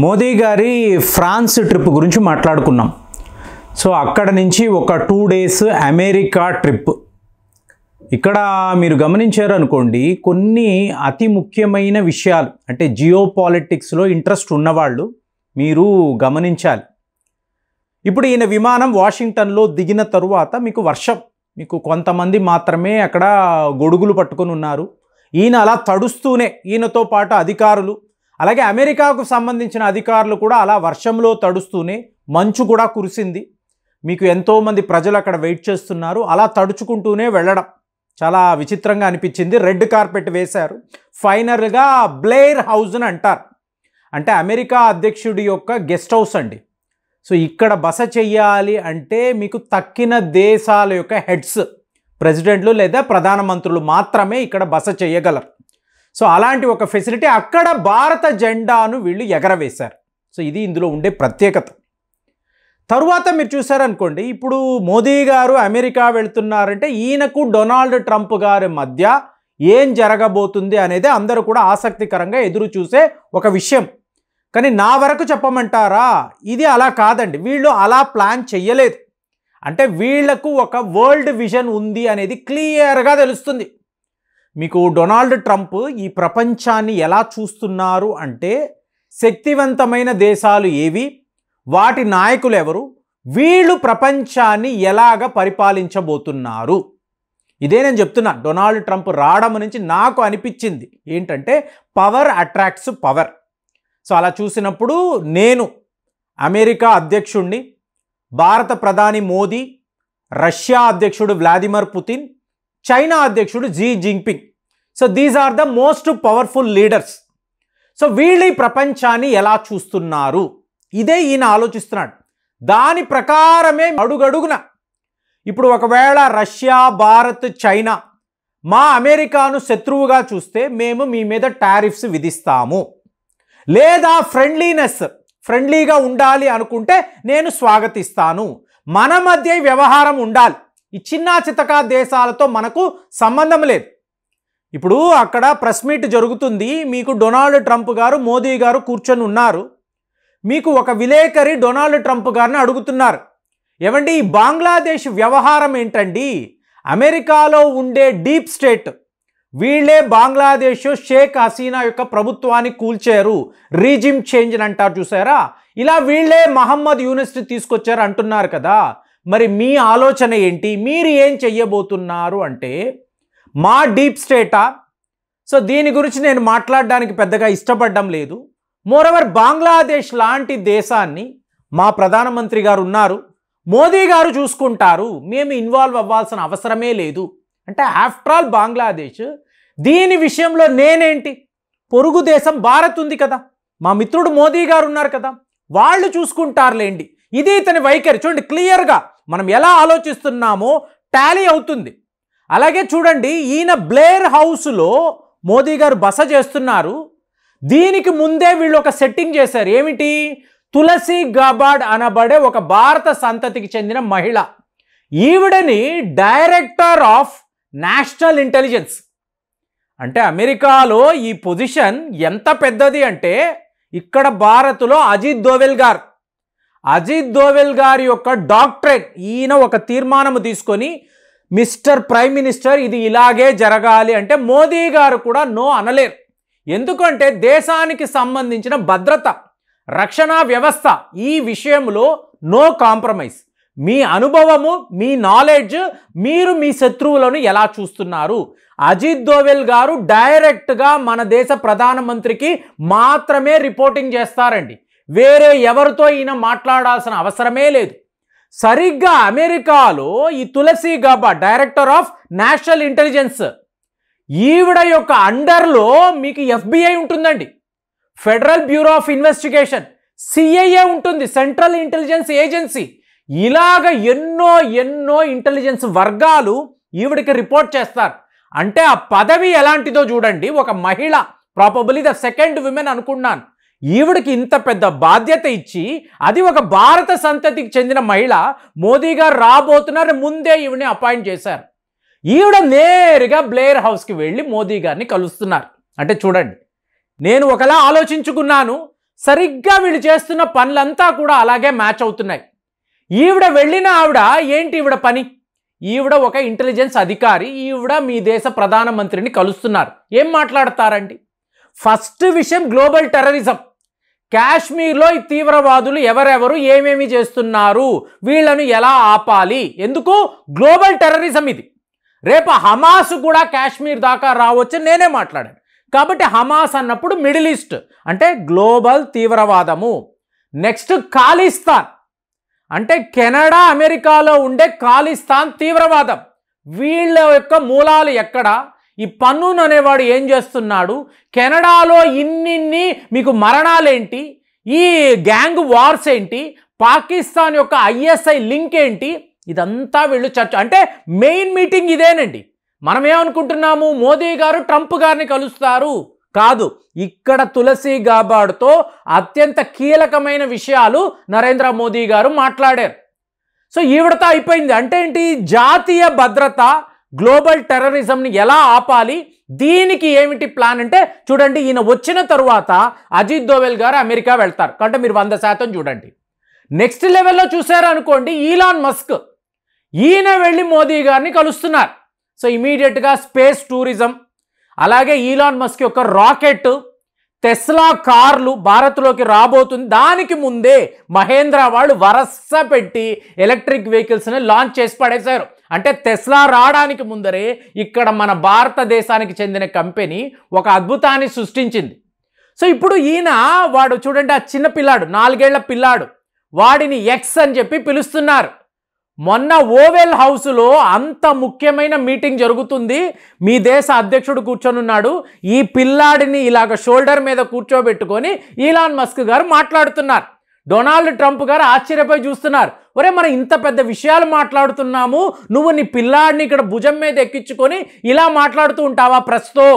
మోదీ గారి France trip గురించి మాట్లాడుకున్నాం. సో అక్కడ నుంచి ఒక 2 డేస్ అమెరికా ట్రిప్. ఇక్కడ మీరు గమనించారు అనుకోండి, కొన్ని అతి ముఖ్యమైన విషయాలు అంటే జియో పాలిటిక్స్లో ఇంట్రెస్ట్ ఉన్నవాళ్ళు మీరు గమనించాలి. ఇప్పుడు ఈయన విమానం వాషింగ్టన్లో దిగిన తరువాత మీకు వర్షం, మీకు కొంతమంది మాత్రమే అక్కడ గొడుగులు పట్టుకొని ఉన్నారు. ఈయన అలా తడుస్తూనే, ఈయనతో పాటు అధికారులు, అలాగే అమెరికాకు సంబంధించిన అధికారులు కూడా అలా వర్షంలో తడుస్తూనే, మంచు కూడా కురిసింది, మీకు ఎంతోమంది ప్రజలు అక్కడ వెయిట్ చేస్తున్నారు, అలా తడుచుకుంటూనే వెళ్ళడం చాలా విచిత్రంగా అనిపించింది. రెడ్ కార్పెట్ వేశారు. ఫైనల్గా బ్లేర్ హౌస్ అని అంటారు, అంటే అమెరికా అధ్యక్షుడి యొక్క గెస్ట్ హౌస్ అండి. సో ఇక్కడ బస చెయ్యాలి అంటే మీకు తక్కిన దేశాల యొక్క హెడ్స్, ప్రెసిడెంట్లు లేదా ప్రధానమంత్రులు మాత్రమే ఇక్కడ బస చేయగలరు. సో అలాంటి ఒక ఫెసిలిటీ, అక్కడ భారత జెండాను వీళ్ళు ఎగరవేశారు. సో ఇది ఇందులో ఉండే ప్రత్యేకత. తరువాత మీరు చూసారనుకోండి, ఇప్పుడు మోదీ గారు అమెరికా వెళ్తున్నారంటే ఈయనకు డొనాల్డ్ ట్రంప్ గారి మధ్య ఏం జరగబోతుంది అనేది అందరూ కూడా ఆసక్తికరంగా ఎదురు చూసే ఒక విషయం. కానీ నా వరకు చెప్పమంటారా, ఇది అలా కాదండి. వీళ్ళు అలా ప్లాన్ చెయ్యలేదు. అంటే వీళ్లకు ఒక వరల్డ్ విజన్ ఉంది అనేది క్లియర్గా తెలుస్తుంది. మీకు డొనాల్డ్ ట్రంప్ ఈ ప్రపంచాన్ని ఎలా చూస్తున్నారు అంటే, శక్తివంతమైన దేశాలు ఏవి, వాటి నాయకులు ఎవరు, వీళ్ళు ప్రపంచాన్ని ఎలాగ పరిపాలించబోతున్నారు, ఇదే నేను చెప్తున్నా. డొనాల్డ్ ట్రంప్ రావడం నుంచి నాకు అనిపించింది ఏంటంటే, పవర్ అట్రాక్ట్స్ పవర్. సో అలా చూసినప్పుడు నేను అమెరికా అధ్యక్షుడిని, భారత ప్రధాని మోదీ, రష్యా అధ్యక్షుడు వ్లాదిమిర్ పుతిన్, చైనా అధ్యక్షుడు Xi Jinping. So these are the most powerful leaders. So వీళ్ళు ఈ ప్రపంచాన్ని ఎలా చూస్తున్నారు, ఇదే ఈయన ఆలోచిస్తున్నాడు. దాని ప్రకారమే అడుగడుగున ఇప్పుడు ఒకవేళ రష్యా, భారత్, చైనా మా అమెరికాను శత్రువుగా చూస్తే మేము మీ మీద టారిఫ్స్ విధిస్తాము, లేదా ఫ్రెండ్లీగా ఉండాలి అనుకుంటే నేను స్వాగతిస్తాను, మన మధ్య వ్యవహారం ఉండాలి. ఈ చిన్న చితకా దేశాలతో మనకు సంబంధం లేదు. ఇప్పుడు అక్కడ ప్రెస్ మీట్ జరుగుతుంది, మీకు డొనాల్డ్ ట్రంప్ గారు, మోదీ గారు కూర్చొని ఉన్నారు. మీకు ఒక విలేకరి డొనాల్డ్ ట్రంప్ గారిని అడుగుతున్నారు, ఏమండి ఈ బంగ్లాదేశ్ వ్యవహారం ఏంటండి, అమెరికాలో ఉండే డీప్ స్టేట్ వీళ్ళే బంగ్లాదేశ్ షేక్ హసీనా యొక్క ప్రభుత్వాన్ని కూల్చారు, రీజిమ్ చేంజ్ అని అంటారు చూసారా, ఇలా వీళ్ళే మహమ్మద్ యూనిస్ని తీసుకొచ్చారు అంటున్నారు కదా, మరి మీ ఆలోచన ఏంటి, మీరు ఏం చెయ్యబోతున్నారు అంటే, మా డీప్ స్టేటా, సో దీని గురించి నేను మాట్లాడడానికి పెద్దగా ఇష్టపడడం లేదు. మోరోవర్ బంగ్లాదేశ్ లాంటి దేశాన్ని మా ప్రధానమంత్రి గారు ఉన్నారు, మోదీ గారు చూసుకుంటారు, మేము ఇన్వాల్వ్ అవ్వాల్సిన అవసరమే లేదు అంటే, ఆఫ్టర్ ఆల్ బంగ్లాదేశ్, దీని విషయంలో నేనేంటి, పొరుగు దేశం భారత్ ఉంది కదా, మా మిత్రుడు మోదీ గారు ఉన్నారు కదా, వాళ్ళు చూసుకుంటారులేండి. ఇది ఇతని వైఖరి. చూడండి, క్లియర్గా మనం ఎలా ఆలోచిస్తున్నామో టాలీ అవుతుంది. అలాగే చూడండి, ఈయన బ్లేర్ హౌస్లో మోదీ గారు బస చేస్తున్నారు. దీనికి ముందే వీళ్ళు ఒక సెట్టింగ్ చేశారు. ఏమిటి, తులసి గబార్డ్ అనబడే ఒక భారత సంతతికి చెందిన మహిళ, ఈవిడని డైరెక్టర్ ఆఫ్ నేషనల్ ఇంటెలిజెన్స్. అంటే అమెరికాలో ఈ పొజిషన్ ఎంత పెద్దది అంటే, ఇక్కడ భారత్లో అజిత్ దోవెల్ గారి యొక్క డాక్టరేట్, ఈయన ఒక తీర్మానం తీసుకొని, మిస్టర్ ప్రైమ్ మినిస్టర్ ఇది ఇలాగే జరగాలి అంటే మోదీ గారు కూడా నో అనలేరు. ఎందుకంటే దేశానికి సంబంధించిన భద్రత, రక్షణ వ్యవస్థ, ఈ విషయంలో నో కాంప్రమైజ్. మీ అనుభవము, మీ నాలెడ్జ్, మీరు మీ శత్రువులను ఎలా చూస్తున్నారు. అజిత్ దోవెల్ గారు డైరెక్ట్గా మన దేశ ప్రధానమంత్రికి మాత్రమే రిపోర్టింగ్ చేస్తారండి, వేరే ఎవరితో ఈయన మాట్లాడాల్సిన అవసరమే లేదు. సరిగ్గా అమెరికాలో ఈ Tulsi Gabbard director of national intelligence, ఈవిడ యొక్క అండర్లో మీకు FBI ఉంటుందండి, federal bureau of investigation, CIA ఉంటుంది, సెంట్రల్ ఇంటెలిజెన్స్ ఏజెన్సీ. ఇలాగ ఎన్నో ఇంటెలిజెన్స్ వర్గాలు ఈవిడికి రిపోర్ట్ చేస్తారు. అంటే ఆ పదవి ఎలాంటిదో చూడండి. ఒక మహిళ, ప్రాబబ్లీ ద సెకండ్ విమెన్ అనుకున్నాను, ఈవిడికి ఇంత పెద్ద బాధ్యత ఇచ్చి, అది ఒక భారత సంతతికి చెందిన మహిళ, మోదీ గారు రాబోతున్నారు, ముందే ఈవిడని అపాయింట్ చేశారు. ఈవిడ నేరుగా బ్లేర్ హౌస్కి వెళ్ళి మోదీ గారిని కలుస్తున్నారు. అంటే చూడండి, నేను ఒకలా ఆలోచించుకున్నాను, సరిగ్గా వీళ్ళు చేస్తున్న పనులంతా కూడా అలాగే మ్యాచ్ అవుతున్నాయి. ఈవిడ వెళ్ళిన ఆవిడ ఏంటి ఈవిడ పని? ఈవిడ ఒక ఇంటెలిజెన్స్ అధికారి. ఈవిడ మీ దేశ ప్రధానమంత్రిని కలుస్తున్నారు. ఏం మాట్లాడతారండి? ఫస్ట్ విషయం గ్లోబల్ టెర్రరిజం. కాశ్మీర్లో ఈ తీవ్రవాదులు ఎవరెవరు ఏమేమి చేస్తున్నారు, వీళ్ళను ఎలా ఆపాలి? ఎందుకు? గ్లోబల్ టెర్రరిజం ఇది. రేపు హమాస్ కూడా కాశ్మీర్ దాకా రావచ్చు, నేనే మాట్లాడాను. కాబట్టి హమాస్ అన్నప్పుడు మిడిల్ ఈస్ట్ అంటే గ్లోబల్ తీవ్రవాదము. నెక్స్ట్ ఖాలిస్తాన్ అంటే కెనడా అమెరికాలో ఉండే ఖాలిస్తాన్ తీవ్రవాదం. వీళ్ళ యొక్క మూలాలు ఎక్కడ? ఈ పన్నూన్ అనేవాడు ఏం చేస్తున్నాడు? కెనడాలో ఇన్నిన్ని మీకు మరణాలేంటి? ఈ గ్యాంగ్ వార్స్ ఏంటి? పాకిస్తాన్ యొక్క ఐఎస్ఐ లింక్ ఏంటి? ఇదంతా వీళ్ళు చర్చ అంటే మెయిన్ మీటింగ్ ఇదేనండి. మనం ఏమనుకుంటున్నాము, మోదీ గారు ట్రంప్ గారిని కలుస్తారు. కాదు, ఇక్కడ తులసి గాబాడ్తో అత్యంత కీలకమైన విషయాలు నరేంద్ర మోదీ గారు మాట్లాడారు. సో ఈవిడతో అయిపోయింది. అంటే ఏంటి? జాతీయ భద్రత, గ్లోబల్ టెర్రరిజంని ఎలా ఆపాలి, దీనికి ఏమిటి ప్లాన్ అంటే చూడండి. ఈయన వచ్చిన తరువాత అజిత్ దోవెల్ గారు అమెరికా వెళ్తారు. అంటే మీరు 100% చూడండి. నెక్స్ట్ లెవెల్లో చూసారు అనుకోండి, ఈలాన్ మస్క్ ఈయన వెళ్ళి మోదీ గారిని కలుస్తున్నారు. సో ఇమీడియట్గా స్పేస్ టూరిజం, అలాగే ఈలాన్ మస్క్ యొక్క రాకెట్, టెస్లా కార్లు భారత్లోకి రాబోతుంది. దానికి ముందే మహేంద్ర వాళ్ళు వరస పెట్టి ఎలక్ట్రిక్ వెహికల్స్ని లాంచ్ చేసి పడేశారు. అంటే టెస్లా రావడానికి ముందరే ఇక్కడ మన భారతదేశానికి చెందిన కంపెనీ ఒక అద్భుతాన్ని సృష్టించింది. సో ఇప్పుడు ఈయన వాడు చూడండి, ఆ చిన్న పిల్లాడు, 4 ఏళ్ల పిల్లాడు, వాడిని ఎక్స్ అని చెప్పి పిలుస్తున్నారు. మొన్న ఓవెల్ హౌస్లో అంత ముఖ్యమైన మీటింగ్ జరుగుతుంది. మీ దేశ అధ్యక్షుడు కూర్చొని ఉన్నాడు. ఈ పిల్లాడిని ఇలాగ షోల్డర్ మీద కూర్చోబెట్టుకొని ఈలాన్ మస్క్ గారు మాట్లాడుతున్నారు. డొనాల్డ్ ట్రంప్ గారు ఆశ్చర్యపోయి చూస్తున్నారు. ఒరే, మనం ఇంత పెద్ద విషయాలు మాట్లాడుతున్నాము, నువ్వు నీ పిల్లాడిని ఇక్కడ భుజం మీద ఎక్కించుకొని ఇలా మాట్లాడుతూ ఉంటావా ప్రెస్తో?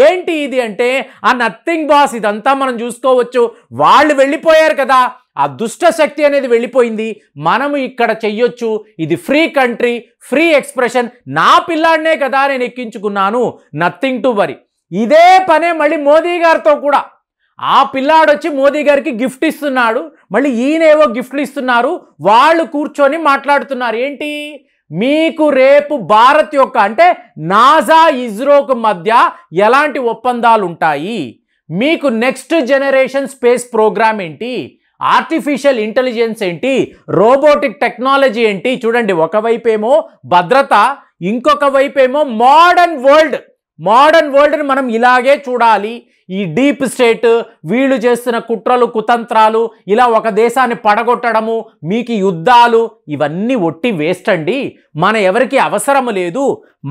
ఏంటి ఇది అంటే, ఆ నథింగ్ బాస్, ఇదంతా మనం చూసుకోవచ్చు. వాళ్ళు వెళ్ళిపోయారు కదా, ఆ దుష్ట శక్తి అనేది వెళ్ళిపోయింది. మనము ఇక్కడ చెయ్యొచ్చు. ఇది ఫ్రీ కంట్రీ, ఫ్రీ ఎక్స్ప్రెషన్. నా పిల్లాడినే కదా నేను ఎక్కించుకున్నాను, నథింగ్ టు వరీ. ఇదే పనే మళ్ళీ మోదీ గారితో కూడా. ఆ పిల్లాడు వచ్చి మోదీ గారికి గిఫ్ట్ ఇస్తున్నాడు, మళ్ళీ ఈయనేవో గిఫ్ట్లు ఇస్తున్నారు. వాళ్ళు కూర్చొని మాట్లాడుతున్నారు. ఏంటి? మీకు రేపు భారత్ యొక్క అంటే నాసా ఇస్రోకు మధ్య ఎలాంటి ఒప్పందాలు ఉంటాయి, మీకు నెక్స్ట్ జనరేషన్ స్పేస్ ప్రోగ్రామ్ ఏంటి, ఆర్టిఫిషియల్ ఇంటెలిజెన్స్ ఏంటి, రోబోటిక్ టెక్నాలజీ ఏంటి. చూడండి, ఒకవైపేమో భద్రత, ఇంకొక వైపేమో మోడర్న్ వరల్డ్. మోడర్న్ వరల్డ్ని మనం ఇలాగే చూడాలి. ఈ డీప్ స్టేట్ వీళ్ళు చేస్తున్న కుట్రలు కుతంత్రాలు, ఇలా ఒక దేశాన్ని పడగొట్టడము, మీకు యుద్ధాలు, ఇవన్నీ ఒట్టి వేస్ట్ అండి. మన ఎవరికి అవసరం లేదు.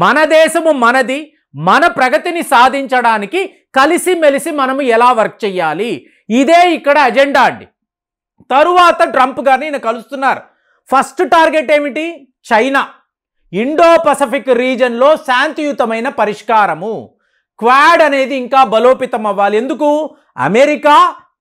మన దేశము మనది. మన ప్రగతిని సాధించడానికి కలిసిమెలిసి మనము ఎలా వర్క్ చేయాలి, ఇదే ఇక్కడ అజెండా అండి. తరువాత ట్రంప్ గారిని ఈయన కలుస్తున్నారు. ఫస్ట్ టార్గెట్ ఏమిటి? చైనా. ఇండో పసిఫిక్ రీజన్లో శాంతియుతమైన పరిష్కారము. క్వాడ్ అనేది ఇంకా బలోపేతం అవ్వాలి. ఎందుకు? అమెరికా,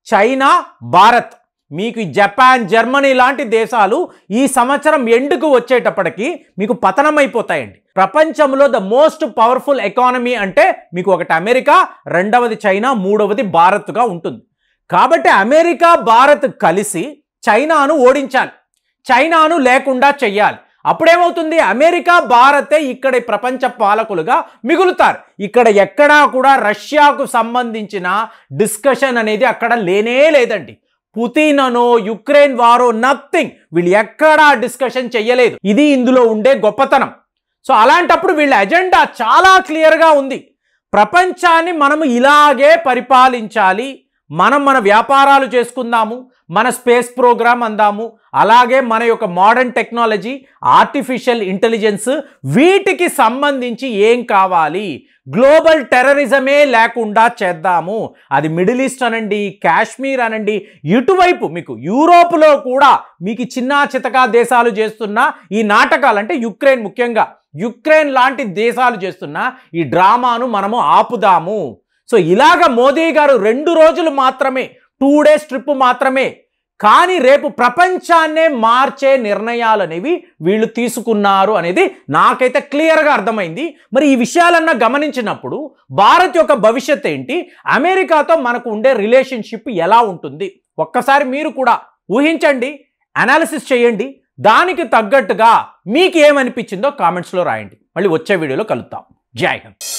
చైనా, భారత్, మీకు జపాన్, జర్మనీ లాంటి దేశాలు ఈ సంవత్సరం ఎండుకు వచ్చేటప్పటికి మీకు పతనమైపోతాయండి. ప్రపంచంలో ద మోస్ట్ పవర్ఫుల్ ఎకానమీ అంటే మీకు ఒకటి అమెరికా, రెండవది చైనా, మూడవది భారత్గా ఉంటుంది. కాబట్టి అమెరికా, భారత్ కలిసి చైనాను ఓడించాలి, చైనాను లేకుండా చెయ్యాలి. అప్పుడేమవుతుంది? అమెరికా, భారతే ఇక్కడ ప్రపంచ పాలకులుగా మిగులుతారు. ఇక్కడ ఎక్కడా కూడా రష్యాకు సంబంధించిన డిస్కషన్ అనేది అక్కడ లేనే లేదండి. పుతిన్ అనో యుక్రెయిన్ వారో నథింగ్, వీళ్ళు ఎక్కడా డిస్కషన్ చెయ్యలేదు. ఇది ఇందులో ఉండే గొప్పతనం. సో అలాంటప్పుడు వీళ్ళ ఎజెండా చాలా క్లియర్గా ఉంది. ప్రపంచాన్ని మనము ఇలాగే పరిపాలించాలి, మనం మన వ్యాపారాలు చేసుకుందాము, మన స్పేస్ ప్రోగ్రామ్ అందాము, అలాగే మన యొక్క మోడర్న్ టెక్నాలజీ, ఆర్టిఫిషియల్ ఇంటెలిజెన్స్, వీటికి సంబంధించి ఏం కావాలి, గ్లోబల్ టెర్రరిజమే లేకుండా చేద్దాము. అది మిడిల్ ఈస్ట్ అనండి, కాశ్మీర్ అనండి, ఇటువైపు మీకు యూరోప్లో కూడా మీకు చిన్నా చితకా దేశాలు చేస్తున్న ఈ నాటకాలు, అంటే యుక్రెయిన్, ముఖ్యంగా యుక్రెయిన్ లాంటి దేశాలు చేస్తున్న ఈ డ్రామాను మనము ఆపుదాము. సో ఇలాగ మోదీ గారు 2 రోజులు మాత్రమే, 2 డేస్ ట్రిప్ మాత్రమే, కానీ రేపు ప్రపంచాన్నే మార్చే నిర్ణయాలు అనేవి వీళ్ళు తీసుకున్నారు అనేది నాకైతే క్లియర్గా అర్థమైంది. మరి ఈ విషయాలన్నా గమనించినప్పుడు భారత్ యొక్క భవిష్యత్ ఏంటి, అమెరికాతో మనకు ఉండే రిలేషన్షిప్ ఎలా ఉంటుంది, ఒక్కసారి మీరు కూడా ఊహించండి, అనాలిసిస్ చేయండి, దానికి తగ్గట్టుగా మీకు ఏమనిపించిందో కామెంట్స్లో రాయండి. మళ్ళీ వచ్చే వీడియోలో కలుద్దాం. జై హింద్.